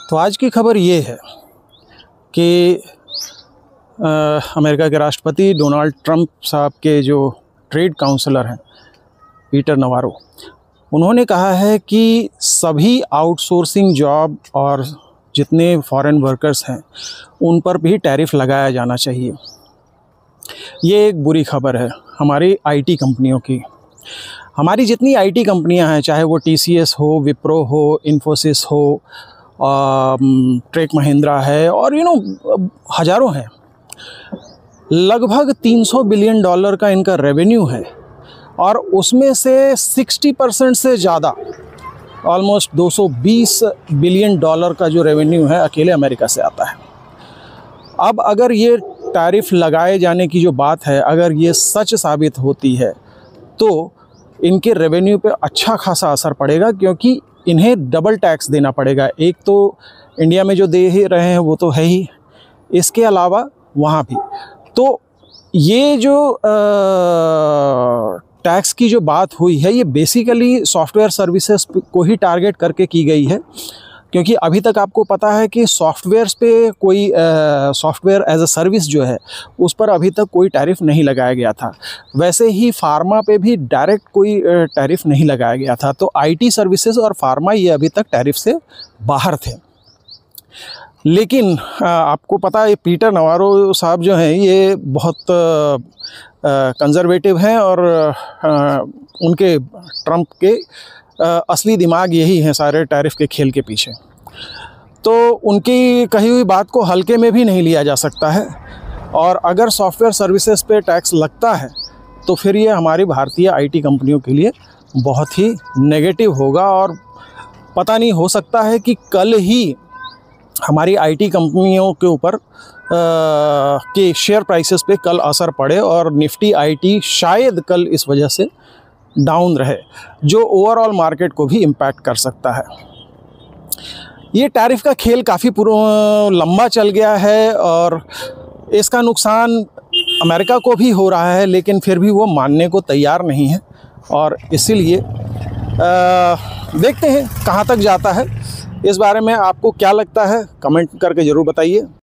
तो आज की खबर ये है कि अमेरिका के राष्ट्रपति डोनाल्ड ट्रंप साहब के जो ट्रेड काउंसलर हैं पीटर नवारो, उन्होंने कहा है कि सभी आउटसोर्सिंग जॉब और जितने फॉरेन वर्कर्स हैं उन पर भी टैरिफ लगाया जाना चाहिए। ये एक बुरी खबर है हमारी आईटी कंपनियों की। हमारी जितनी आईटी कंपनियां हैं, चाहे वो टीसीएस हो, विप्रो हो, इन्फोसिस हो, टेक महिंद्रा है और हज़ारों हैं, लगभग $300 बिलियन का इनका रेवेन्यू है और उसमें से 60% से ज़्यादा, ऑलमोस्ट $220 बिलियन का जो रेवेन्यू है अकेले अमेरिका से आता है। अब अगर ये टैरिफ लगाए जाने की जो बात है, अगर ये सच साबित होती है तो इनके रेवेन्यू पे अच्छा खासा असर पड़ेगा, क्योंकि इन्हें डबल टैक्स देना पड़ेगा। एक तो इंडिया में जो दे ही रहे हैं वो तो है ही, इसके अलावा वहाँ भी। तो ये जो टैक्स की जो बात हुई है, ये बेसिकली सॉफ्टवेयर सर्विसेज को ही टारगेट करके की गई है, क्योंकि अभी तक आपको पता है कि सॉफ्टवेयर्स पे कोई सॉफ्टवेयर एज अ सर्विस जो है उस पर अभी तक कोई टैरिफ नहीं लगाया गया था। वैसे ही फार्मा पे भी डायरेक्ट कोई टैरिफ नहीं लगाया गया था। तो आईटी सर्विसेज और फार्मा ये अभी तक टैरिफ से बाहर थे। लेकिन आपको पता है पीटर नवारो साहब जो हैं ये बहुत कंजर्वेटिव हैं और उनके ट्रंप के असली दिमाग यही हैं सारे टैरिफ के खेल के पीछे। तो उनकी कही हुई बात को हल्के में भी नहीं लिया जा सकता है, और अगर सॉफ्टवेयर सर्विसेज पे टैक्स लगता है तो फिर ये हमारी भारतीय आईटी कंपनियों के लिए बहुत ही नेगेटिव होगा। और पता नहीं, हो सकता है कि कल ही हमारी आईटी कंपनियों के ऊपर के शेयर प्राइसेस पे कल असर पड़े और निफ्टी आईटी शायद कल इस वजह से डाउन रहे, जो ओवरऑल मार्केट को भी इम्पैक्ट कर सकता है। ये टैरिफ का खेल काफ़ी लंबा चल गया है और इसका नुकसान अमेरिका को भी हो रहा है, लेकिन फिर भी वो मानने को तैयार नहीं है। और इसीलिए देखते हैं कहाँ तक जाता है। इस बारे में आपको क्या लगता है, कमेंट करके ज़रूर बताइए।